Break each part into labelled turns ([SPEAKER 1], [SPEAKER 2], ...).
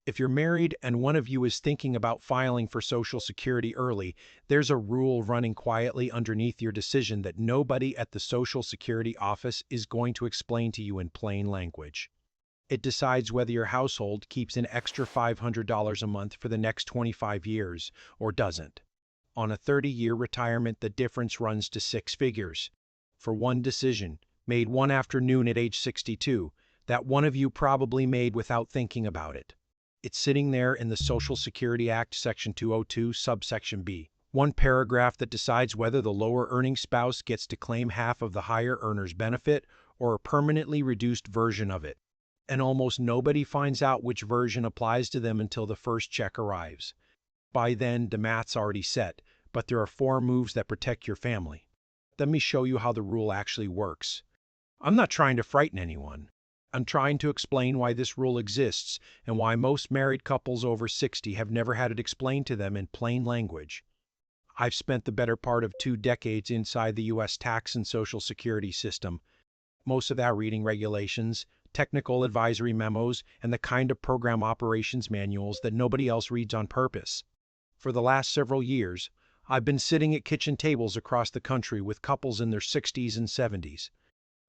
[SPEAKER 1] If you're married and one of you is thinking about filing for Social Security early, there's a rule running quietly underneath your decision that nobody at the Social Security office is going to explain to you in plain language. It decides whether your household keeps an extra $500 a month for the next 25 years or doesn't. On a 30-year retirement, the difference runs to six figures. For one decision, made one afternoon at age 62, that one of you probably made without thinking about it. It's sitting there in the Social Security Act, Section 202, subsection B. One paragraph that decides whether the lower earning spouse gets to claim half of the higher earner's benefit or a permanently reduced version of it. And almost nobody finds out which version applies to them until the first check arrives. By then, the math's already set, but there are four moves that protect your family. Let me show you how the rule actually works. I'm not trying to frighten anyone. I'm trying to explain why this rule exists and why most married couples over 60 have never had it explained to them in plain language. I've spent the better part of 2 decades inside the U.S. tax and Social Security system, most of that reading regulations, technical advisory memos, and the kind of program operations manuals that nobody else reads on purpose. For the last several years, I've been sitting at kitchen tables across the country with couples in their 60s and 70s.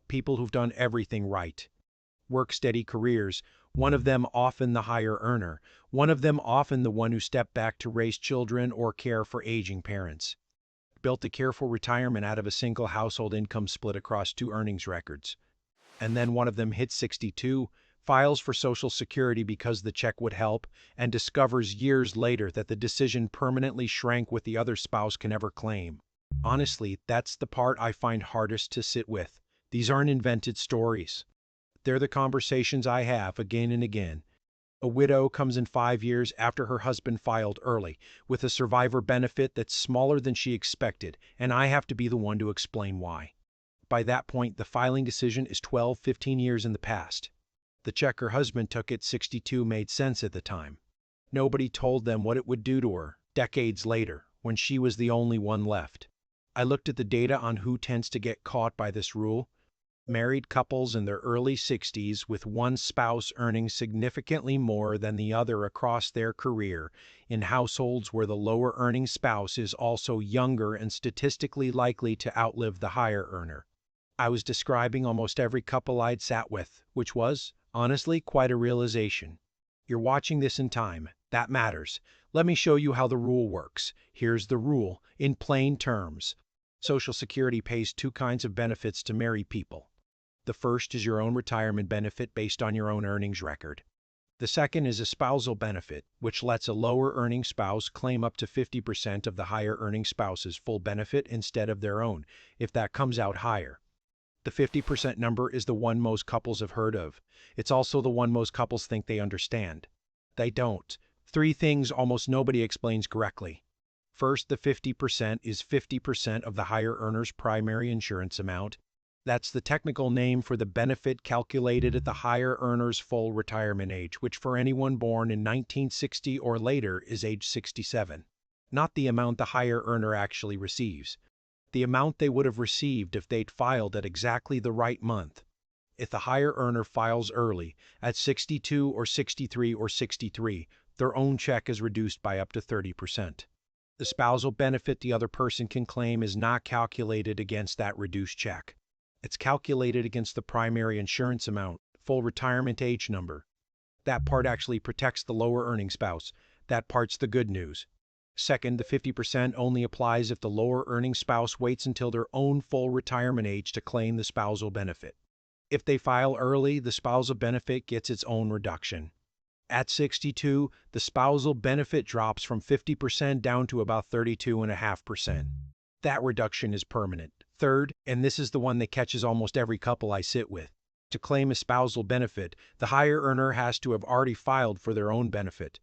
[SPEAKER 1] People who've done everything right. Work steady careers, one of them often the higher earner, one of them often the one who stepped back to raise children or care for aging parents. Built a careful retirement out of a single household income split across 2 earnings records. And then one of them hits 62, files for Social Security because the check would help, and discovers years later that the decision permanently shrank what the other spouse can ever claim. Honestly, that's the part I find hardest to sit with. These aren't invented stories. They're the conversations I have again and again. A widow comes in 5 years after her husband filed early, with a survivor benefit that's smaller than she expected, and I have to be the one to explain why. By that point, the filing decision is 12, 15 years in the past. The check her husband took at 62 made sense at the time. Nobody told them what it would do to her, decades later, when she was the only one left. I looked at the data on who tends to get caught by this rule. Married couples in their early 60s with one spouse earning significantly more than the other across their career, in households where the lower earning spouse is also younger and statistically likely to outlive the higher earner. I was describing almost every couple I'd sat with, which was, honestly, quite a realization. You're watching this in time. That matters. Let me show you how the rule works. Here's the rule, in plain terms. Social Security pays 2 kinds of benefits to married people. The first is your own retirement benefit based on your own earnings record. The second is a spousal benefit, which lets a lower earning spouse claim up to 50% of the higher earning spouse's full benefit instead of their own, if that comes out higher. The 50% number is the one most couples have heard of. It's also the one most couples think they understand. They don't. 3 things almost nobody explains correctly. First, the 50% is 50% of the higher earner's primary insurance amount. That's the technical name for the benefit calculated at the higher earner's full retirement age, which for anyone born in 1960 or later is age 67. Not the amount the higher earner actually receives. The amount they would have received if they'd filed at exactly the right month. If the higher earner files early, at 62 or 63 or 63, their own check is reduced by up to 30%. The spousal benefit the other person can claim is not calculated against that reduced check. It's calculated against the primary insurance amount, full retirement age number. That part actually protects the lower earning spouse. That part's the good news. Second, the 50% only applies if the lower earning spouse waits until their own full retirement age to claim the spousal benefit. If they file early, the spousal benefit gets its own reduction. At 62, the spousal benefit drops from 50% down to about 32.5%. That reduction is permanent. Third, and this is the one that catches almost every couple I sit with, to claim a spousal benefit, the higher earner has to have already filed for their own benefit.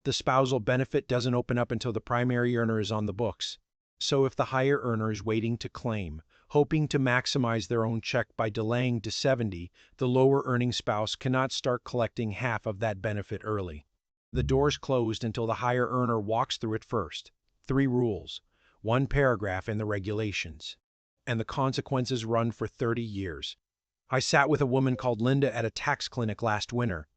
[SPEAKER 1] The spousal benefit doesn't open up until the primary earner is on the books. So if the higher earner is waiting to claim, hoping to maximize their own check by delaying to 70, the lower earning spouse cannot start collecting half of that benefit early. The door's closed until the higher earner walks through it first. 3 rules. 1 paragraph in the regulations. And the consequences run for 30 years. I sat with a woman called Linda at a tax clinic last winter.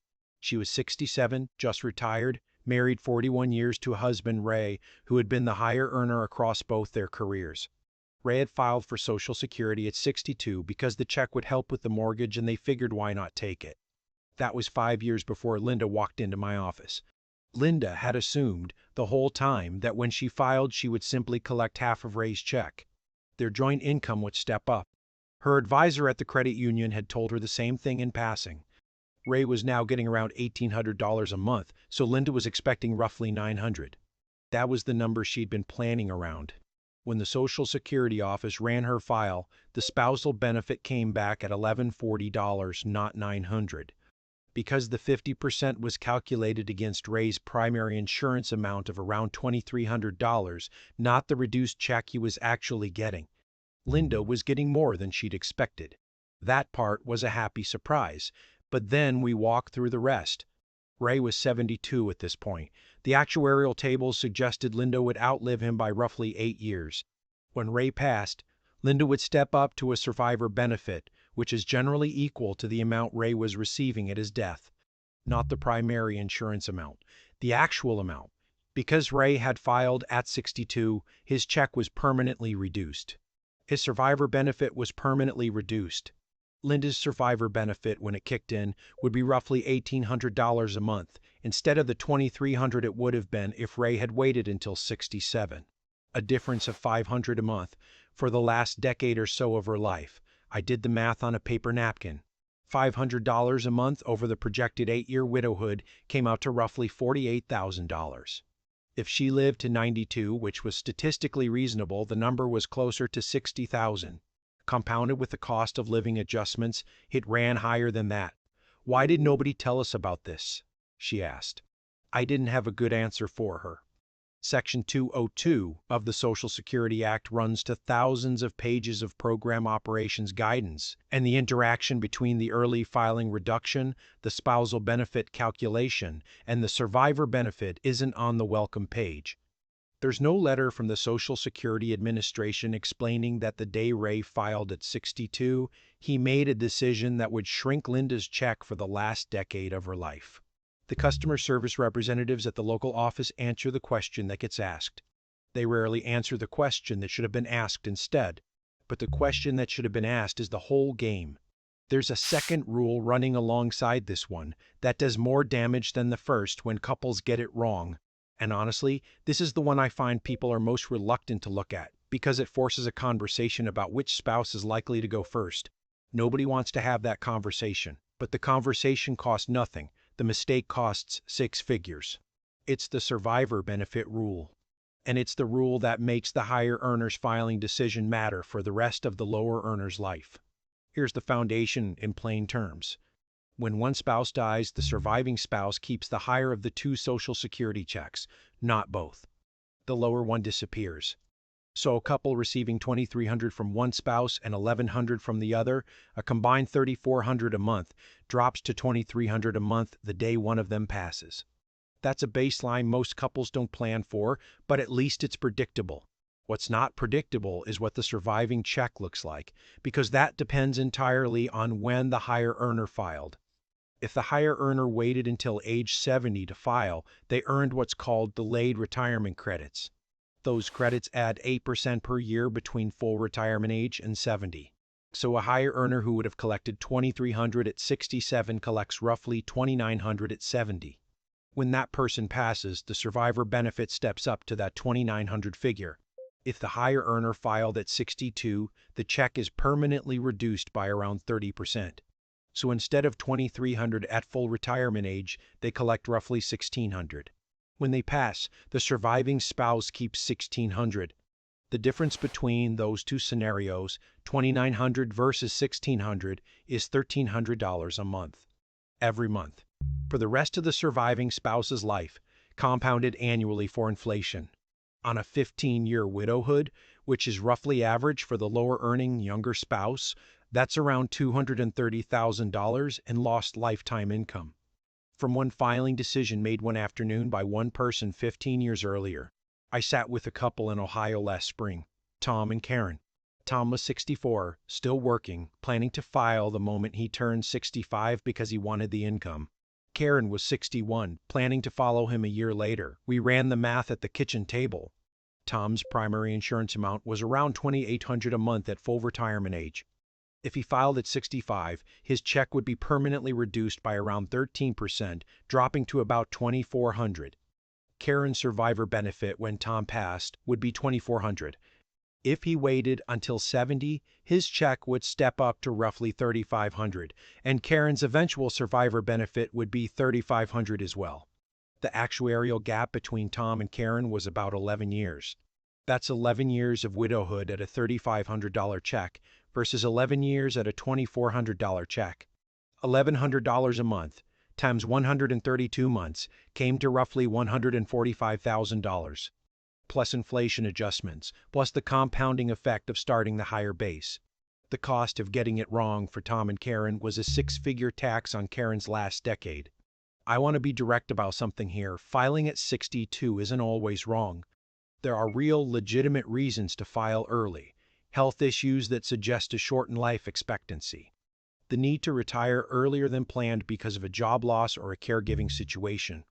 [SPEAKER 1] She was 67, just retired, married 41 years to a husband, Ray, who had been the higher earner across both their careers. Ray had filed for Social Security at 62 because the check would help with the mortgage and they figured why not take it. That was 5 years before Linda walked into my office. Linda had assumed the whole time that when she filed she would simply collect half of Ray's check. Their joint income would step up. Her advisor at the credit union had told her the same thing in passing. Ray was now getting around $1,800 a month, so Linda was expecting roughly $900. That was the number she'd been planning around. When the Social Security office ran her file, the spousal benefit came back at $1,140, not $900. Because the 50% was calculated against Ray's primary insurance amount of around $2,300, not the reduced check he was actually getting. Linda was getting more than she'd expected. That part was a happy surprise, but then we walked through the rest. Ray was 72 at this point. The actuarial tables suggested Linda would outlive him by roughly 8 years. When Ray passed, Linda would step up to a survivor benefit, which is generally equal to the amount Ray was receiving at his death. Not the primary insurance amount, the actual amount. Because Ray had filed at 62, his check was permanently reduced. His survivor benefit was permanently reduced. Linda's survivor benefit, when it kicked in, would be roughly $1,800 a month, instead of the $2,300 it would have been if Ray had waited until 67. A difference of $500 a month for the last decade or so of her life. I did the math on a paper napkin. $500 a month over the projected 8-year widowhood came out to roughly $48,000. If she lived to 92, which was statistically reasonable, the number was closer to $60,000. Compounded with the cost of living adjustments, it ran higher than that. "Why did nobody tell us about this?" she asked. I didn't have a good answer for her. Section 202 of the Social Security Act runs to thousands of pages of program operations guidance, and the interaction between the early filing reduction, the spousal benefit calculation, and the survivor benefit isn't on the welcome page. There's no letter from the Social Security Administration explaining that the day Ray filed at 62, he made a decision that would shrink Linda's check for the last decade of her life. The customer service representatives at the local office answer the question that gets asked. They rarely answer the question that should have been asked instead. But the question that should have been asked is the whole game. There's a second rule running alongside this one that does more damage than the first when couples get it wrong. And honestly, this is the one I find people are most reluctant to look at, because it forces a conversation about which spouse is likely to go first. Nobody wants to have that conversation, but the conversation costs nothing. The mistake costs 6 figures. It's the survivor benefit rule. And it's the rule that makes the higher earner's filing decision matter for the rest of the lower earner's life. Here's the foundation in plain terms. When one spouse dies, the surviving spouse keeps the higher of the 2 Social Security checks, not both. The lower one disappears. So a couple receiving $2,300 from one spouse and $1,100 from the other, a combined $3,400 a month, drops to $2,300 a month the day one of them passes. That's a baseline most couples don't plan for, but at least it's predictable. What's not predictable is what the surviving check looks like, because that depends entirely on when the higher earner filed. If the higher earner waited until age 70 to file, they earned what's called delayed retirement credits. Those credits add 8% per year between full retirement age and 70. So a higher earner who would have collected $2,300 at 67 collects roughly $2,900 at 70. When that person passes, the survivor benefit steps up to that $2,900 figure. If the higher earner filed at 62, the check is permanently reduced by around 30%. So instead of $2,300 at full retirement age, they collect roughly $1,600. When they pass, the surviving spouse keeps $1,600. The difference between those two scenarios, $2,900 versus $1,600, is $1,300 a month. Every month. For the rest of the surviving spouse's life, compounded annually for inflation. On a 15-year widowhood, which is roughly average for the lower-earning younger spouse, that's around $230,000 in lost lifetime income. From one filing decision made one afternoon by one person 15 years earlier. I sat with a couple in Ohio last spring, Tom and Karen. Tom was 64, still working, planning to file the moment he turned 65 because he wanted the income. Karen was 61, planning to follow him a year later. We ran the math at the kitchen table. Tom's primary insurance amount was around $2,800 a month at full retirement age. If he filed at 65, his check would be permanently reduced by around 13%, dropping to about $2,400. Karen's survivor benefit when Tom passed would be $2,400. If he waited until 70, his check would step up to roughly $3,500, and Karen's eventual survivor benefit would be $3,500 as well. The actuarial gap between Tom and Karen was about 11 years. That's 11 years of widowhood at a $3,500 check versus 11 years at a $2,400 check. $1,100 a month times 132 months came to roughly $145,000, plus inflation adjustments, plus the compounding effect of starting the higher base. The cost of getting it wrong for Tom and Karen was a six-figure tax on Karen's last decade. I want to be direct about something here. Filing at 62 isn't always wrong. There are real, legitimate reasons to file early. Health issues that suggest a shortened life expectancy. The need to retire earlier than planned because of a job loss or a caregiving situation.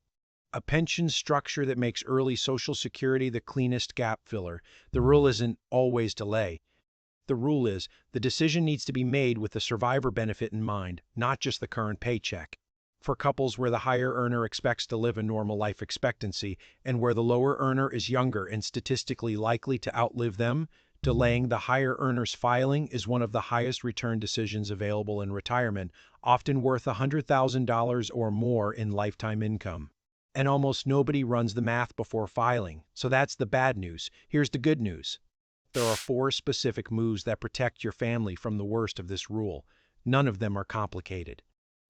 [SPEAKER 1] A pension structure that makes early Social Security the cleanest gap filler. The rule isn't always delay. The rule is the decision needs to be made with the survivor benefit in mind, not just the current paycheck. For couples where the higher earner expects to live a normal life expectancy and where the lower earner is younger and statistically likely to outlive them, delaying the higher earner's filing is one of the highest return decisions available in retirement, often worth $100,000 or more in lifetime income. And almost nobody runs the math before filing, so that's the bad news. Here's the good news. There are 4 specific moves that protect your family from the worst of this rule. None of them are complicated.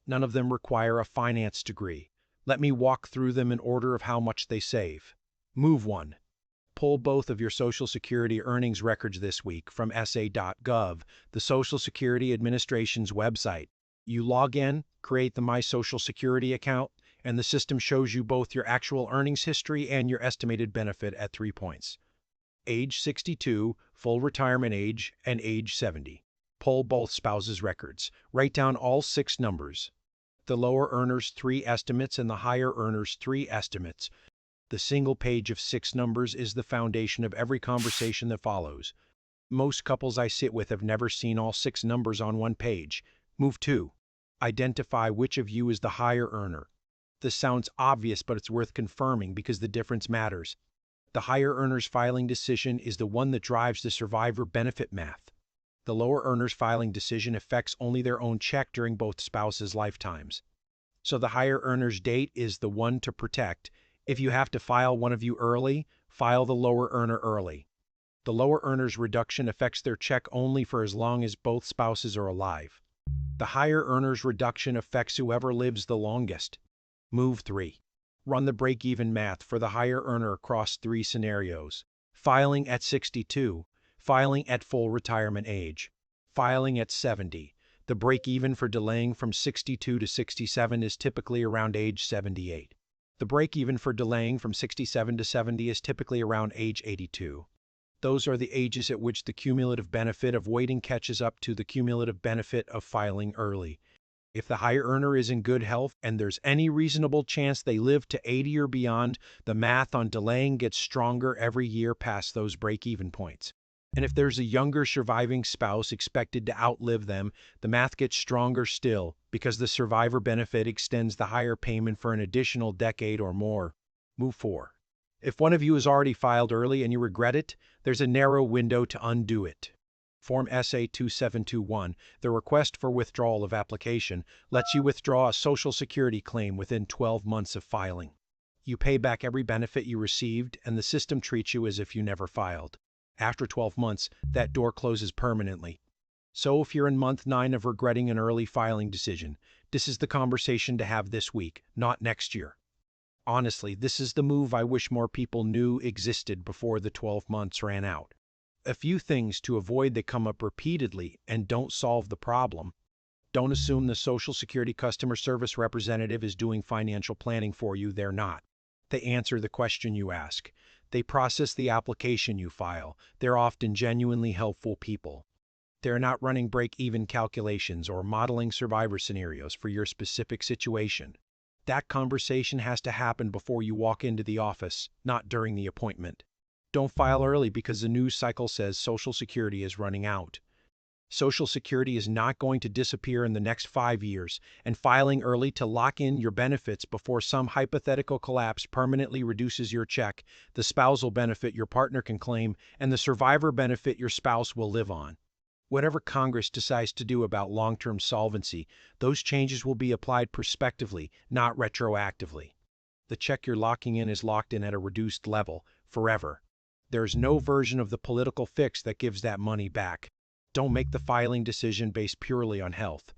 [SPEAKER 1] None of them require a finance degree. Let me walk through them in order of how much they save. Move 1. Pull both of your Social Security earnings records this week from sa.gov, the Social Security Administration's website. You log in, create the My Social Security account, and the system shows you both your actual earnings history and your estimated benefit at 3 points. Age 62, full retirement age, and age 70. Pull both spouses' records. Write down all 6 numbers. The lower earner's 3 estimates and the higher earner's 3 estimates. The single page of 6 numbers is the foundation of every conversation that follows. Most couples I sit with have never seen all 6 numbers on one page. Move 2. Identify which of you is the higher earner. This sounds obvious, but it's worth confirming because the difference matters. The higher earner's filing decision is the one that drives the survivor benefit math. The lower earner's filing decision affects only their own check during both spouses' lifetimes. So the higher earner's date is the one to protect. If you have to file one of you early, file the lower earner early. The lower earner's reduction affects their check only for as long as both spouses are alive. The higher earner's reduction affects whoever lives the longest. Move 3. Run the break-even math for the higher earner across 3 scenarios. Filing at 62. Filing at full retirement age. Filing at 70. The break-even for delaying from 62 to 67 is typically around age 78. The break-even for delaying from 67 to 70 is typically around age 82. Those are the ages at which the cumulative benefit of waiting catches up to the cumulative benefit of filing early. If the higher earner is in good health and there's any reasonable chance they live to 80 or beyond, the math on delaying gets stronger every year past those break-even points. And if there's a younger surviving spouse expected to outlive them, the math gets stronger still because the survivor benefit extends the higher payment for an additional decade or more. Move 4. If one of you has already filed early and you regret it, there's a narrow window to undo it. Form SA-2721, the request for withdrawal of application, lets you withdraw a Social Security claim within 12 months of filing. You pay back every benefit you received, and the system treats you as if you never filed. After 12 months, that door closes permanently. So if you're in month 9 of regretting an early filing decision, this is the conversation to have this week, not next year. Honestly, this is the move I wish more people knew existed before the 12 months ran out. A few things to avoid that come up repeatedly and don't solve the problem. Don't assume the Social Security customer service representative is doing financial planning for you. They're not. They answer the question you ask. They process the application you file. They're often genuinely helpful people. They're not running break-even calculations or modeling survivor scenarios for your specific situation. That conversation has to happen before you walk into the office, not during the appointment. Don't file early because the news cycle says Social Security is running out. Social Security is not going to disappear in the next 5 years, and filing early to lock in your benefits before some hypothetical collapse permanently reduces your check, the spousal benefit your partner can claim, and the survivor benefit your spouse will live on. Whatever Congress decides to do about long-term solvency, those changes will be applied prospectively, not retroactively. The check you're locking in is locked in at a reduced level, forever. There's no version of the political fix that gives that money back. Don't make the filing decision based purely on health.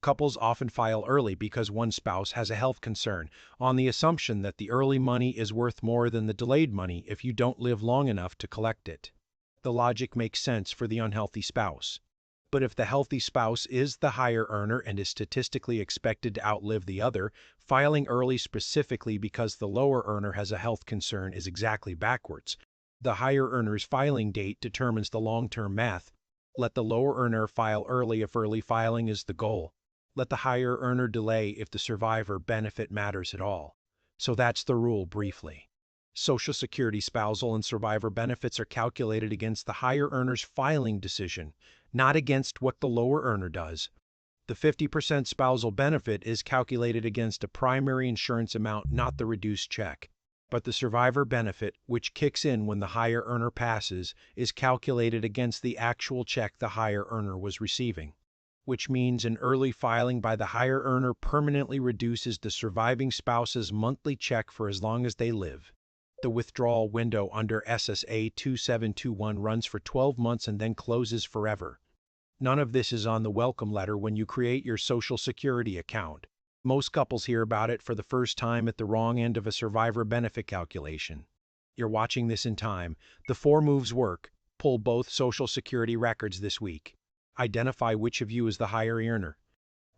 [SPEAKER 1] Couples often file early because one spouse has a health concern, on the assumption that the early money is worth more than the delayed money if you don't live long enough to collect it. The logic makes sense for the unhealthy spouse. But if the healthy spouse is the higher earner and is statistically expected to outlive the other, filing early specifically because the lower earner has a health concern is exactly backwards. The higher earner's filing date determines the long-term math. Let the lower earner file early if early filing is the goal. Let the higher earner delay if the survivor benefit matters at all. So that's the rule briefly. Social Security spousal and survivor benefits are calculated against the higher earner's filing decision, not against what the lower earner does. The 50% spousal benefit is calculated against a primary insurance amount, not the reduced check. But the survivor benefit, which kicks in when the higher earner passes, is calculated against the actual check the higher earner was receiving. Which means an early filing by the higher earner permanently reduces the surviving spouse's monthly check for as long as they live. The withdrawal window under SSA 2721 runs for 12 months and then closes forever. None of this is on the welcome letter when you create your Social Security account. Most couples hear about it for the first time at the wrong end of a survivor benefit calculation. You're watching this in time. The 4 moves work. Pull both Social Security records this week. Identify which of you is the higher earner.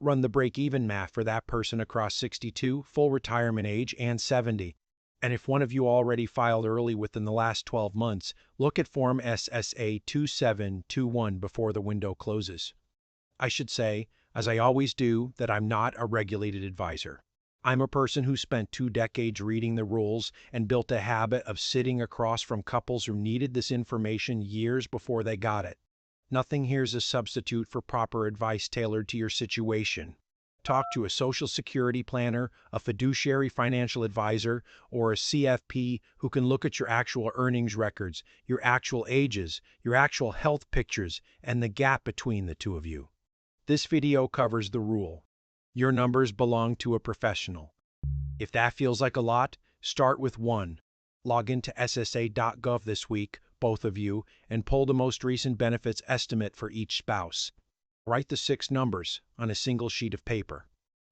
[SPEAKER 1] Run the break-even math for that person across 62, full retirement age, and 70. And if one of you already filed early within the last 12 months, look at Form SSA 2721 before the window closes. I should say, as I always do, that I'm not a regulated advisor. I'm a person who spent 2 decades reading the rules and built a habit of sitting across from couples who needed this information years before they got it. Nothing here's a substitute for proper advice tailored to your situation. Talk to a Social Security planner, a fiduciary financial advisor, or a CFP who can look at your actual earnings records, your actual ages, your actual health pictures, and the gap between the two of you. This video covers the rule. Your numbers belong to a professional. If that feels like a lot, start with 1. Log into SSA.gov this week, both of you, and pull the most recent benefits estimate for each spouse. Write the 6 numbers on a single sheet of paper.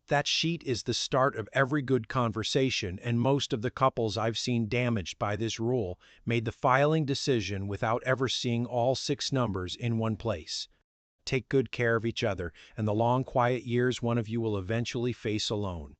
[SPEAKER 1] That sheet is the start of every good conversation, and most of the couples I've seen damaged by this rule made the filing decision without ever seeing all 6 numbers in one place. Take good care of each other, and the long, quiet years one of you will eventually face alone.